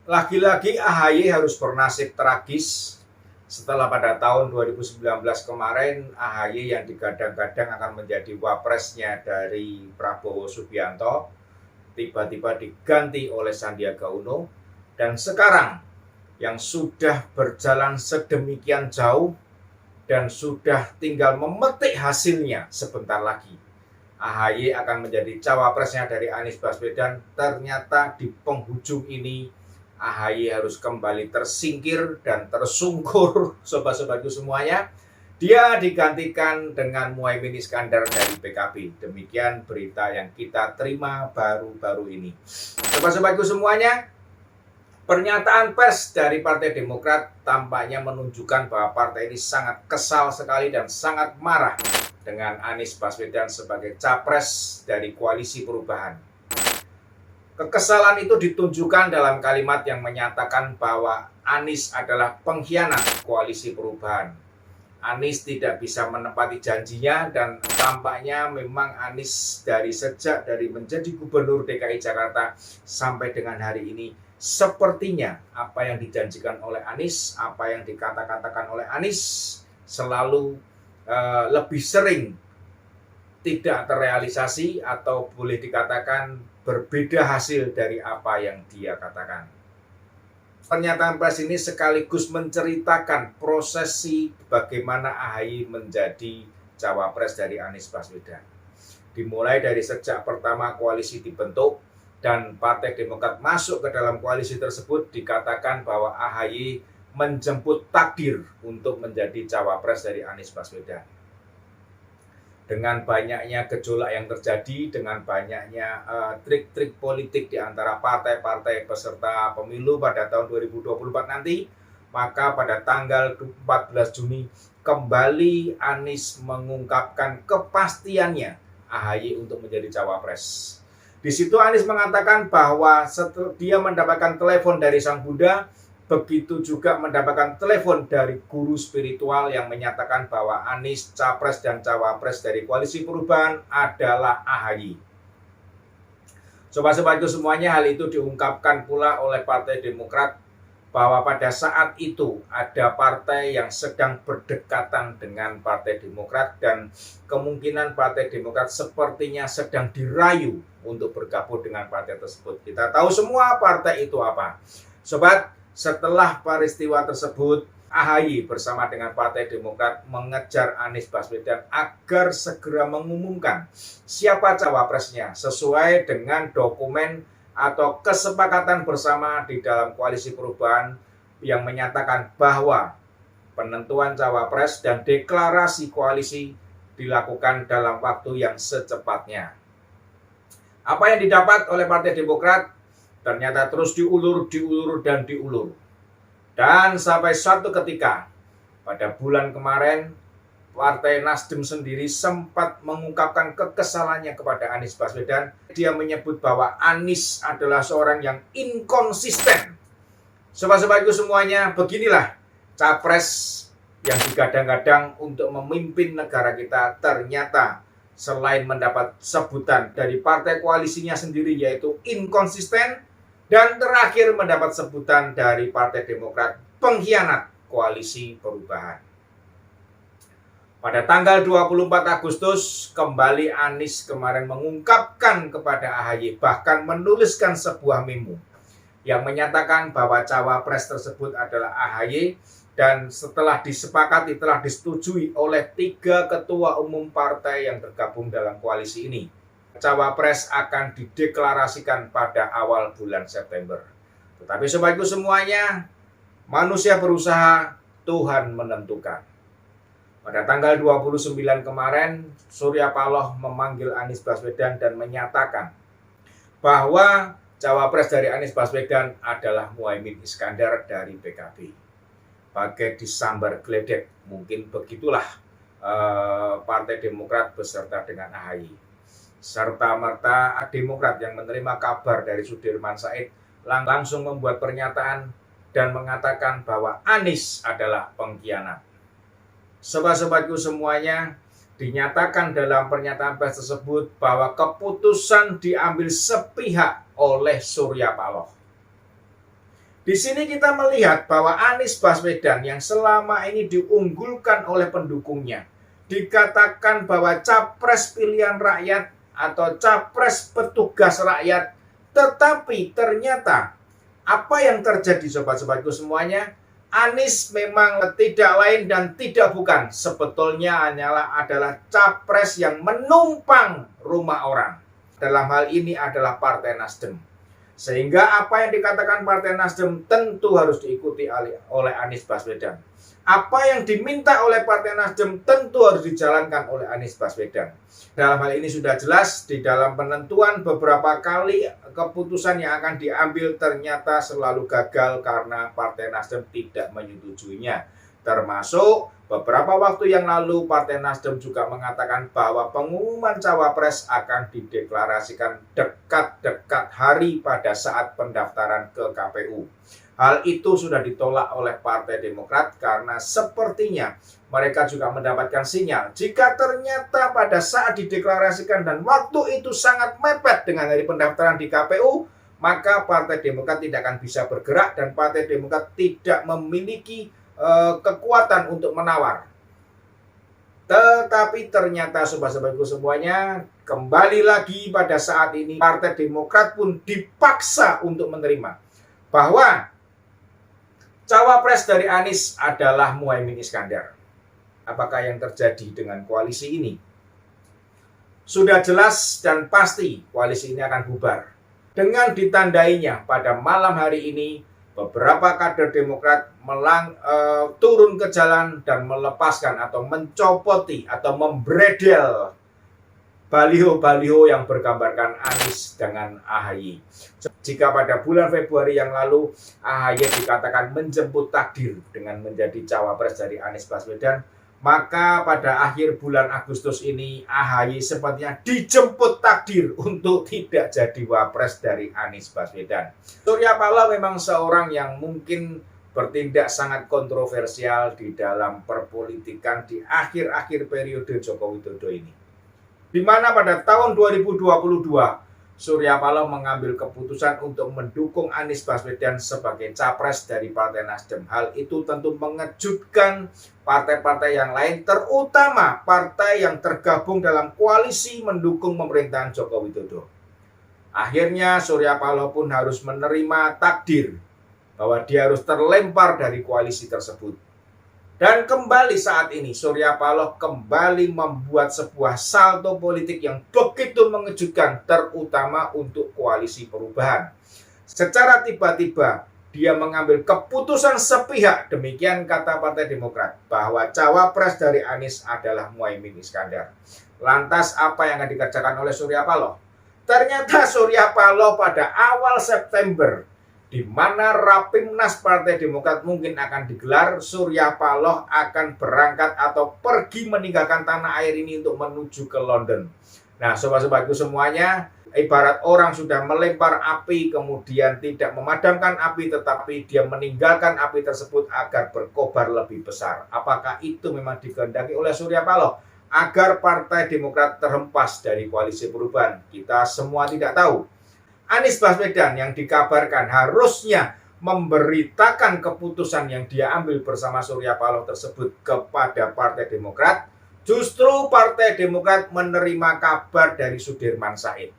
Lagi-lagi AHY harus bernasib tragis setelah pada tahun 2019 kemarin AHY yang digadang-gadang akan menjadi wapresnya dari Prabowo Subianto tiba-tiba diganti oleh Sandiaga Uno, dan sekarang yang sudah berjalan sedemikian jauh dan sudah tinggal memetik hasilnya sebentar lagi, AHY akan menjadi cawapresnya dari Anies Baswedan. Ternyata di penghujung ini AHY harus kembali tersingkir dan tersungkur, sobat-sobatku semuanya. Dia digantikan dengan Muhaimin Iskandar dari PKB. Demikian berita yang kita terima baru-baru ini. Sobat-sobatku semuanya, pernyataan pers dari Partai Demokrat tampaknya menunjukkan bahwa partai ini sangat kesal sekali dan sangat marah dengan Anies Baswedan sebagai capres dari Koalisi Perubahan. Kekesalan itu ditunjukkan dalam kalimat yang menyatakan bahwa Anies adalah pengkhianat Koalisi Perubahan. Anies tidak bisa menepati janjinya dan tampaknya memang Anies sejak menjadi Gubernur DKI Jakarta sampai dengan hari ini, sepertinya apa yang dijanjikan oleh Anies, apa yang dikatakan oleh Anies selalu lebih sering tidak terrealisasi atau boleh dikatakan berbeda hasil dari apa yang dia katakan. Pernyataan pers ini sekaligus menceritakan prosesi bagaimana AHY menjadi cawapres dari Anies Baswedan. Dimulai dari sejak pertama koalisi dibentuk dan Partai Demokrat masuk ke dalam koalisi tersebut, dikatakan bahwa AHY menjemput takdir untuk menjadi cawapres dari Anies Baswedan. Dengan banyaknya gejolak yang terjadi, dengan banyaknya trik-trik politik di antara partai-partai peserta pemilu pada tahun 2024 nanti, maka pada tanggal 14 Juni kembali Anies mengungkapkan kepastiannya AHY untuk menjadi cawapres. Di situ Anies mengatakan bahwa setelah dia mendapatkan telepon dari Sang Buddha, begitu juga mendapatkan telepon dari guru spiritual yang menyatakan bahwa Anies capres dan cawapres dari Koalisi Perubahan adalah AHY. Sobat-sobatku semuanya, hal itu diungkapkan pula oleh Partai Demokrat bahwa pada saat itu ada partai yang sedang berdekatan dengan Partai Demokrat dan kemungkinan Partai Demokrat sepertinya sedang dirayu untuk bergabung dengan partai tersebut. Kita tahu semua partai itu apa. Sobat, setelah peristiwa tersebut, AHY bersama dengan Partai Demokrat mengejar Anies Baswedan agar segera mengumumkan siapa cawapresnya sesuai dengan dokumen atau kesepakatan bersama di dalam Koalisi Perubahan yang menyatakan bahwa penentuan cawapres dan deklarasi koalisi dilakukan dalam waktu yang secepatnya. Apa yang didapat oleh Partai Demokrat ternyata terus diulur dan diulur. Dan sampai suatu ketika pada bulan kemarin, Partai Nasdem sendiri sempat mengungkapkan kekesalannya kepada Anies Baswedan. Dia menyebut bahwa Anies adalah seorang yang inkonsisten. Sobat-sobatku semuanya, beginilah capres yang digadang-gadang untuk memimpin negara kita ternyata selain mendapat sebutan dari partai koalisinya sendiri yaitu inkonsisten, dan terakhir mendapat sebutan dari Partai Demokrat pengkhianat Koalisi Perubahan. Pada tanggal 24 Agustus, kembali Anies kemarin mengungkapkan kepada AHY, bahkan menuliskan sebuah memo yang menyatakan bahwa cawapres tersebut adalah AHY, dan setelah disepakati, telah disetujui oleh 3 ketua umum partai yang tergabung dalam koalisi ini. Cawapres akan dideklarasikan pada awal bulan September. Tetapi sobatku semuanya, manusia berusaha, Tuhan menentukan. Pada tanggal 29 kemarin, Surya Paloh memanggil Anies Baswedan dan menyatakan bahwa cawapres dari Anies Baswedan adalah Muhaimin Iskandar dari PKB. Bagai disambar geledek, mungkin begitulah Partai Demokrat beserta dengan AHY. Serta-merta Demokrat yang menerima kabar dari Sudirman Said langsung membuat pernyataan dan mengatakan bahwa Anies adalah pengkhianat. Sobat-sobatku semuanya, dinyatakan dalam pernyataan pers tersebut bahwa keputusan diambil sepihak oleh Surya Paloh. Di sini kita melihat bahwa Anies Baswedan yang selama ini diunggulkan oleh pendukungnya, dikatakan bahwa capres pilihan rakyat atau capres petugas rakyat, tetapi ternyata apa yang terjadi sobat-sobatku semuanya, Anies memang tidak lain dan tidak bukan, sebetulnya adalah capres yang menumpang rumah orang. Dalam hal ini adalah Partai Nasdem. Sehingga apa yang dikatakan Partai Nasdem tentu harus diikuti oleh Anies Baswedan. Apa yang diminta oleh Partai Nasdem tentu harus dijalankan oleh Anies Baswedan. Dalam hal ini sudah jelas di dalam penentuan beberapa kali keputusan yang akan diambil ternyata selalu gagal karena Partai Nasdem tidak menyetujuinya. Termasuk beberapa waktu yang lalu Partai Nasdem juga mengatakan bahwa pengumuman cawapres akan dideklarasikan dekat-dekat hari pada saat pendaftaran ke KPU. Hal itu sudah ditolak oleh Partai Demokrat karena sepertinya mereka juga mendapatkan sinyal jika ternyata pada saat dideklarasikan dan waktu itu sangat mepet dengan hari pendaftaran di KPU, maka Partai Demokrat tidak akan bisa bergerak dan Partai Demokrat tidak memiliki kekuatan untuk menawar. Tetapi ternyata sobat-sobatku semuanya, kembali lagi pada saat ini Partai Demokrat pun dipaksa untuk menerima bahwa cawapres dari Anies adalah Muhaimin Iskandar. Apakah yang terjadi dengan koalisi ini? Sudah jelas dan pasti koalisi ini akan bubar. Dengan ditandainya pada malam hari ini beberapa kader Demokrat turun ke jalan dan melepaskan atau mencopoti atau membredel baliho-baliho yang bergambarkan Anies dengan AHY. Jika pada bulan Februari yang lalu AHY dikatakan menjemput takdir dengan menjadi cawapres dari Anies Baswedan, maka pada akhir bulan Agustus ini AHY sepertinya dijemput takdir untuk tidak jadi wapres dari Anies Baswedan. Surya Paloh memang seorang yang mungkin bertindak sangat kontroversial di dalam perpolitikan di akhir-akhir periode Joko Widodo ini. Di mana pada tahun 2022 Surya Paloh mengambil keputusan untuk mendukung Anies Baswedan sebagai capres dari Partai Nasdem. Hal itu tentu mengejutkan partai-partai yang lain, terutama partai yang tergabung dalam koalisi mendukung pemerintahan Joko Widodo. Akhirnya Surya Paloh pun harus menerima takdir bahwa dia harus terlempar dari koalisi tersebut. Dan kembali saat ini Surya Paloh kembali membuat sebuah salto politik yang begitu mengejutkan, terutama untuk koalisi perubahan. Secara tiba-tiba dia mengambil keputusan sepihak, demikian kata Partai Demokrat, bahwa cawapres dari Anies adalah Muhaimin Iskandar. Lantas apa yang akan dikerjakan oleh Surya Paloh? Ternyata Surya Paloh pada awal September, di mana Rapimnas Partai Demokrat mungkin akan digelar, Surya Paloh akan berangkat atau pergi meninggalkan tanah air ini untuk menuju ke London. Nah, sobat-sobatku semuanya, ibarat orang sudah melempar api kemudian tidak memadamkan api, tetapi dia meninggalkan api tersebut agar berkobar lebih besar. Apakah itu memang dikehendaki oleh Surya Paloh agar Partai Demokrat terhempas dari koalisi perubahan? Kita semua tidak tahu. Anies Baswedan yang dikabarkan harusnya memberitakan keputusan yang dia ambil bersama Surya Paloh tersebut kepada Partai Demokrat, justru Partai Demokrat menerima kabar dari Sudirman Said.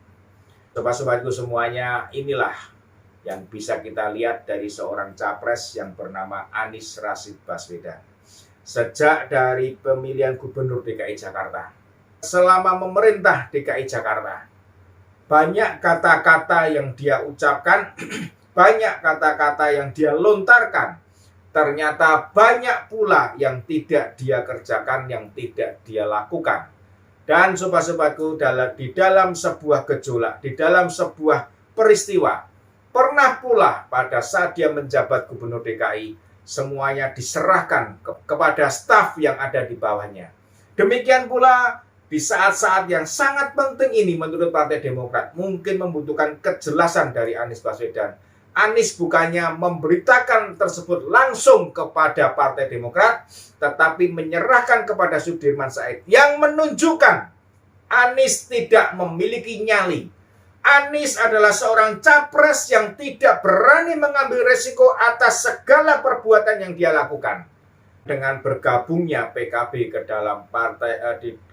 Sobat-sobatku semuanya, inilah yang bisa kita lihat dari seorang capres yang bernama Anies Rashid Baswedan. Sejak dari pemilihan Gubernur DKI Jakarta, selama memerintah DKI Jakarta, banyak kata-kata yang dia ucapkan, banyak kata-kata yang dia lontarkan. Ternyata banyak pula yang tidak dia kerjakan, yang tidak dia lakukan. Dan sobat-sobatku, di dalam sebuah gejolak, di dalam sebuah peristiwa, pernah pula pada saat dia menjabat Gubernur DKI, semuanya diserahkan kepada staf yang ada di bawahnya. Demikian pula di saat-saat yang sangat penting ini menurut Partai Demokrat mungkin membutuhkan kejelasan dari Anies Baswedan. Anies bukannya memberitakan tersebut langsung kepada Partai Demokrat, tetapi menyerahkan kepada Sudirman Said yang menunjukkan Anies tidak memiliki nyali. Anies adalah seorang capres yang tidak berani mengambil resiko atas segala perbuatan yang dia lakukan. Dengan bergabungnya PKB ke dalam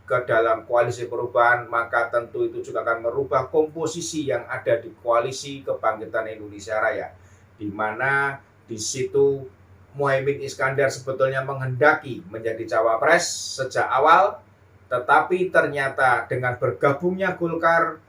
ke dalam koalisi perubahan, maka tentu itu juga akan merubah komposisi yang ada di koalisi Kebangkitan Indonesia Raya, di mana di situ Muhaimin Iskandar sebetulnya menghendaki menjadi cawapres sejak awal, tetapi ternyata dengan bergabungnya Golkar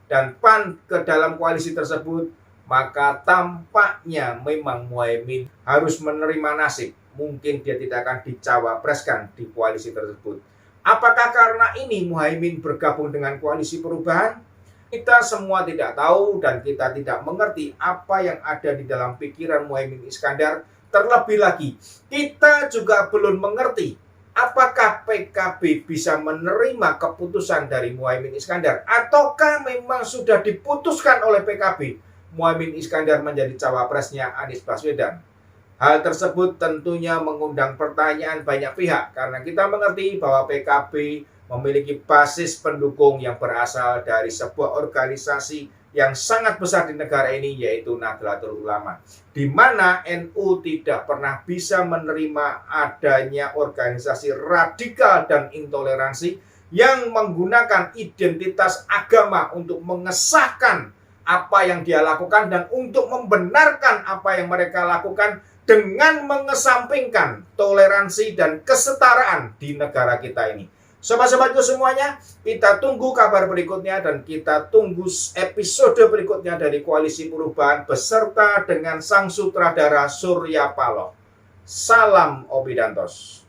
dan PAN ke dalam koalisi tersebut, maka tampaknya memang Muhaimin harus menerima nasib. Mungkin dia tidak akan dicawapreskan di koalisi tersebut. Apakah karena ini Muhaimin bergabung dengan koalisi perubahan? Kita semua tidak tahu dan kita tidak mengerti apa yang ada di dalam pikiran Muhaimin Iskandar. Terlebih lagi, kita juga belum mengerti apakah PKB bisa menerima keputusan dari Muhaimin Iskandar, ataukah memang sudah diputuskan oleh PKB Muhaimin Iskandar menjadi cawapresnya Anies Baswedan. Hal tersebut tentunya mengundang pertanyaan banyak pihak, karena kita mengerti bahwa PKB memiliki basis pendukung yang berasal dari sebuah organisasi yang sangat besar di negara ini, yaitu Nahdlatul Ulama, di mana NU tidak pernah bisa menerima adanya organisasi radikal dan intoleransi yang menggunakan identitas agama untuk mengesahkan apa yang dia lakukan dan untuk membenarkan apa yang mereka lakukan dengan mengesampingkan toleransi dan kesetaraan di negara kita ini. Sobat-sobatku semuanya, kita tunggu kabar berikutnya dan kita tunggu episode berikutnya dari Koalisi Perubahan beserta dengan sang sutradara Surya Paloh. Salam Obidantos.